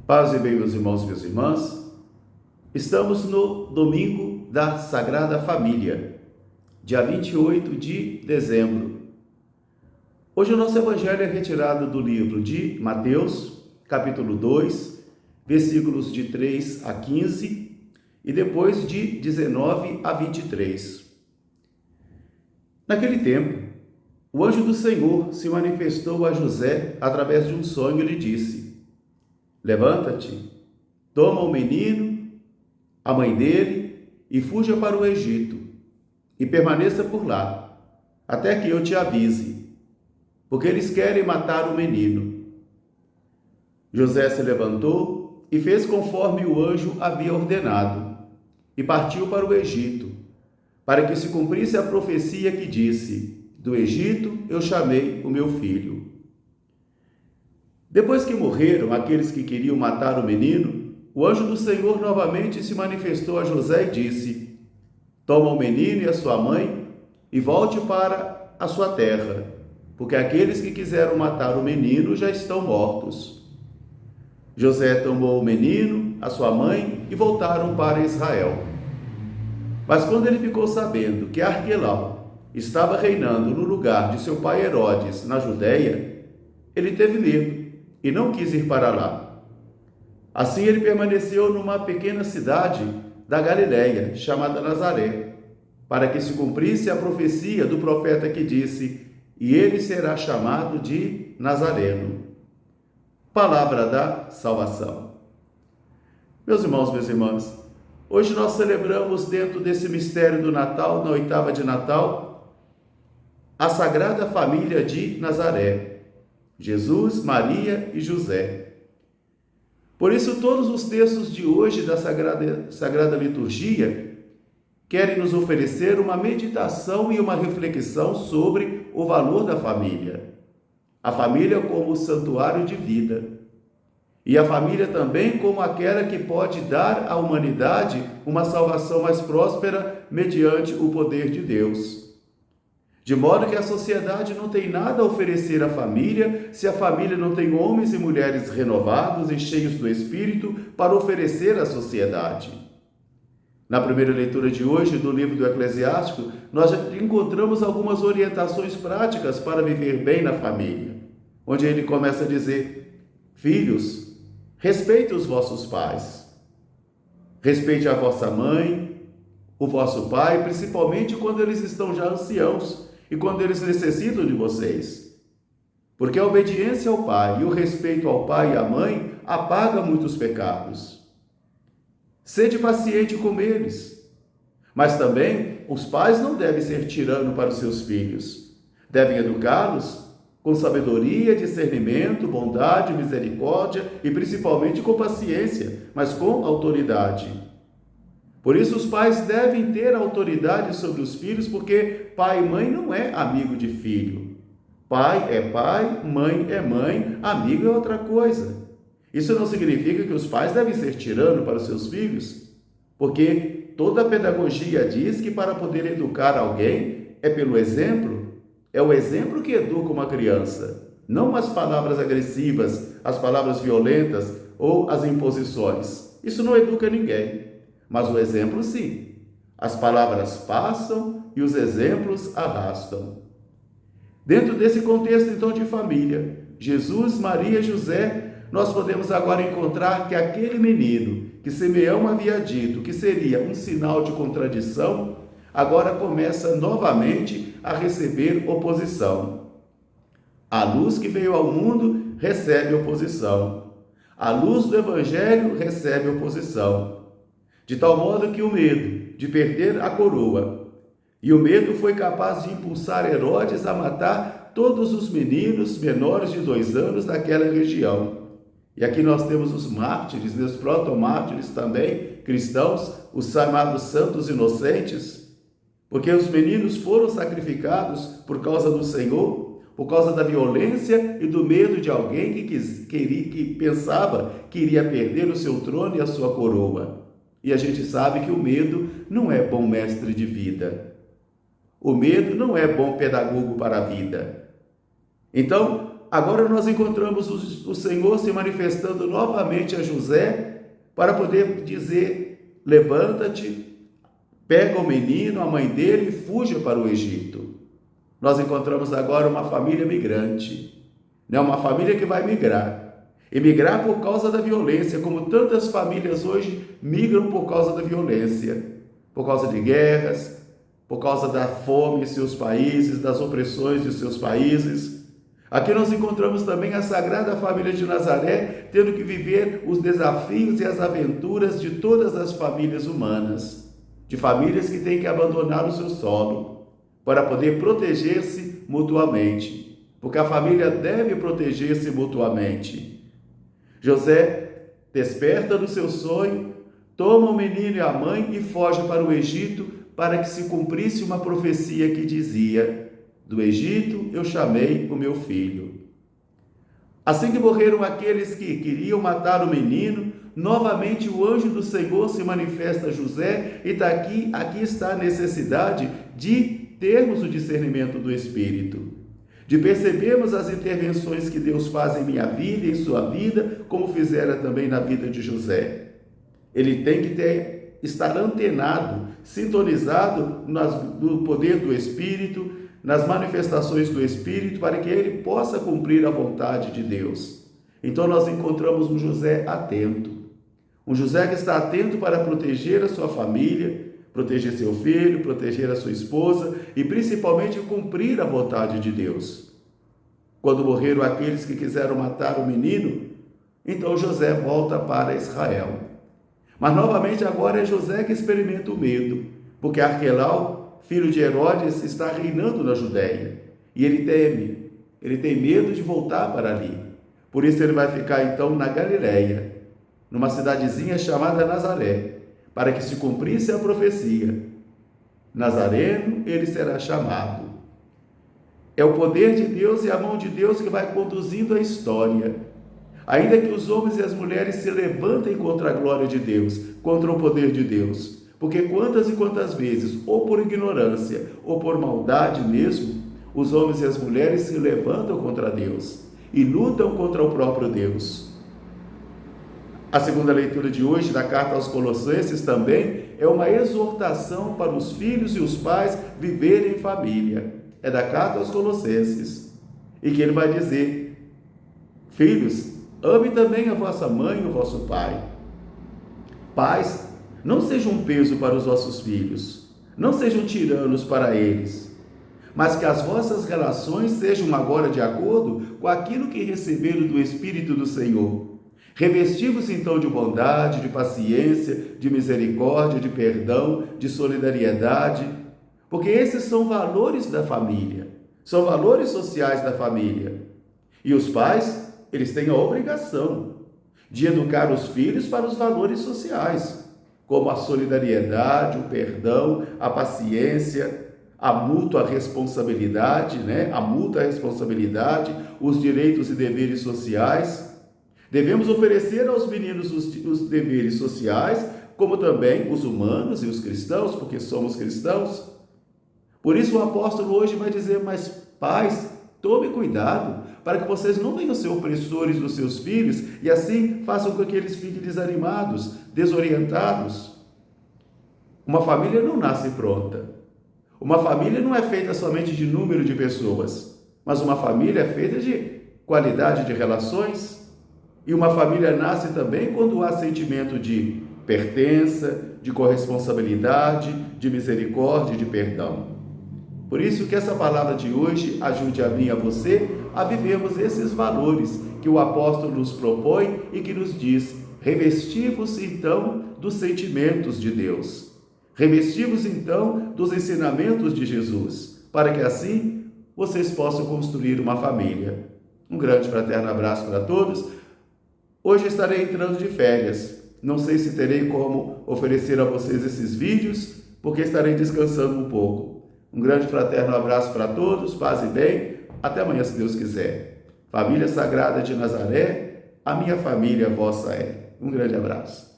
Paz e bem, meus irmãos e minhas irmãs. Estamos no domingo da Sagrada Família, dia 28 de dezembro. Hoje o nosso evangelho é retirado do livro de Mateus, capítulo 2, versículos de 3 a 15 e depois de 19 a 23. Naquele tempo, o anjo do Senhor se manifestou a José através de um sonho e lhe disse: Levanta-te, toma o menino, a mãe dele, e fuja para o Egito, e permaneça por lá, até que eu te avise, porque eles querem matar o menino. José se levantou e fez conforme o anjo havia ordenado, e partiu para o Egito, para que se cumprisse a profecia que disse: Do Egito eu chamei o meu filho. Depois que morreram aqueles que queriam matar o menino, o anjo do Senhor novamente se manifestou a José e disse: Toma o menino e a sua mãe e volte para a sua terra, porque aqueles que quiseram matar o menino já estão mortos. José tomou o menino, a sua mãe e voltaram para Israel. Mas quando ele ficou sabendo que Arquelau estava reinando no lugar de seu pai Herodes na Judéia, ele teve medo e não quis ir para lá. Assim ele permaneceu numa pequena cidade da Galiléia, chamada Nazaré, para que se cumprisse a profecia do profeta que disse: E ele será chamado de Nazareno. Palavra da salvação. Meus irmãos, minhas irmãs, hoje nós celebramos dentro desse mistério do Natal, na oitava de Natal, a Sagrada Família de Nazaré. Jesus, Maria e José. Por isso, todos os textos de hoje da Sagrada Liturgia querem nos oferecer uma meditação e uma reflexão sobre o valor da família. A família como santuário de vida. E a família também como aquela que pode dar à humanidade uma salvação mais próspera mediante o poder de Deus. De modo que a sociedade não tem nada a oferecer à família se a família não tem homens e mulheres renovados e cheios do Espírito para oferecer à sociedade. Na primeira leitura de hoje do livro do Eclesiástico, nós já encontramos algumas orientações práticas para viver bem na família, onde ele começa a dizer: Filhos, respeite os vossos pais, respeite a vossa mãe, o vosso pai, principalmente quando eles estão já anciãos, e quando eles necessitam de vocês. Porque a obediência ao pai e o respeito ao pai e à mãe apaga muitos pecados. Sede paciente com eles. Mas também os pais não devem ser tirano para os seus filhos. Devem educá-los com sabedoria, discernimento, bondade, misericórdia e principalmente com paciência, mas com autoridade. Por isso, os pais devem ter autoridade sobre os filhos, porque pai e mãe não é amigo de filho. Pai é pai, mãe é mãe, amigo é outra coisa. Isso não significa que os pais devem ser tiranos para os seus filhos, porque toda a pedagogia diz que para poder educar alguém é pelo exemplo. É o exemplo que educa uma criança, não as palavras agressivas, as palavras violentas ou as imposições. Isso não educa ninguém. Mas o exemplo sim. As palavras passam e os exemplos arrastam. Dentro desse contexto então de família, Jesus, Maria e José, nós podemos agora encontrar que aquele menino que Simeão havia dito que seria um sinal de contradição, agora começa novamente a receber oposição. A luz que veio ao mundo recebe oposição. A luz do Evangelho recebe oposição. De tal modo que o medo de perder a coroa e o medo foi capaz de impulsar Herodes a matar todos os meninos menores de 2 anos daquela região. E aqui nós temos os mártires, os proto-mártires também, cristãos, os chamados santos inocentes, porque os meninos foram sacrificados por causa do Senhor, por causa da violência e do medo de alguém que pensava que iria perder o seu trono e a sua coroa. E a gente sabe que o medo não é bom mestre de vida. O medo não é bom pedagogo para a vida. Então, agora nós encontramos o Senhor se manifestando novamente a José para poder dizer: levanta-te, pega o menino, a mãe dele e fuja para o Egito. Nós encontramos agora uma família migrante, né? Uma família que vai migrar. E migrar por causa da violência, como tantas famílias hoje migram por causa da violência, por causa de guerras, por causa da fome em seus países, das opressões de seus países. Aqui nós encontramos também a Sagrada Família de Nazaré, tendo que viver os desafios e as aventuras de todas as famílias humanas, de famílias que têm que abandonar o seu solo para poder proteger-se mutuamente, porque a família deve proteger-se mutuamente. José desperta do seu sonho, toma o menino e a mãe e foge para o Egito, para que se cumprisse uma profecia que dizia: do Egito eu chamei o meu filho. Assim que morreram aqueles que queriam matar o menino, novamente o anjo do Senhor se manifesta a José, e aqui está a necessidade de termos o discernimento do Espírito, de percebermos as intervenções que Deus faz em minha vida e em sua vida, como fizera também na vida de José. Ele tem que estar antenado, sintonizado no poder do Espírito, nas manifestações do Espírito, para que ele possa cumprir a vontade de Deus. Então nós encontramos um José atento, um José que está atento para proteger a sua família, proteger seu filho, proteger a sua esposa e principalmente cumprir a vontade de Deus. Quando morreram aqueles que quiseram matar o menino, então José volta para Israel. Mas novamente agora é José que experimenta o medo, porque Arquelau, filho de Herodes, está reinando na Judéia e ele tem medo de voltar para ali. Por isso ele vai ficar então na Galiléia, numa cidadezinha chamada Nazaré, para que se cumprisse a profecia: Nazareno ele será chamado. É o poder de Deus e a mão de Deus que vai conduzindo a história. Ainda que os homens e as mulheres se levantem contra a glória de Deus, contra o poder de Deus, porque quantas e quantas vezes, ou por ignorância, ou por maldade mesmo, os homens e as mulheres se levantam contra Deus e lutam contra o próprio Deus. A segunda leitura de hoje da carta aos Colossenses também é uma exortação para os filhos e os pais viverem em família. É da carta aos Colossenses. E que ele vai dizer: filhos, ame também a vossa mãe e o vosso pai. Pais, não sejam um peso para os vossos filhos, não sejam tiranos para eles, mas que as vossas relações sejam agora de acordo com aquilo que receberam do Espírito do Senhor. Revesti-vos então de bondade, de paciência, de misericórdia, de perdão, de solidariedade, porque esses são valores da família, são valores sociais da família. E os pais, eles têm a obrigação de educar os filhos para os valores sociais, como a solidariedade, o perdão, a paciência, a mútua responsabilidade, A mútua responsabilidade, os direitos e deveres sociais. Devemos oferecer aos meninos os deveres sociais, como também os humanos e os cristãos, porque somos cristãos. Por isso o apóstolo hoje vai dizer: mas pais, tome cuidado, para que vocês não venham ser opressores dos seus filhos e assim façam com que eles fiquem desanimados, desorientados. Uma família não nasce pronta. Uma família não é feita somente de número de pessoas, mas uma família é feita de qualidade de relações. E uma família nasce também quando há sentimento de pertença, de corresponsabilidade, de misericórdia e de perdão. Por isso que essa palavra de hoje ajude a mim e a você a vivermos esses valores que o apóstolo nos propõe e que nos diz: revesti-vos então dos sentimentos de Deus. Revesti-vos então dos ensinamentos de Jesus, para que assim vocês possam construir uma família. Um grande fraterno abraço para todos. Hoje estarei entrando de férias. Não sei se terei como oferecer a vocês esses vídeos, porque estarei descansando um pouco. Um grande fraterno abraço para todos, paz e bem. Até amanhã, se Deus quiser. Família Sagrada de Nazaré, a minha família vossa é. Um grande abraço.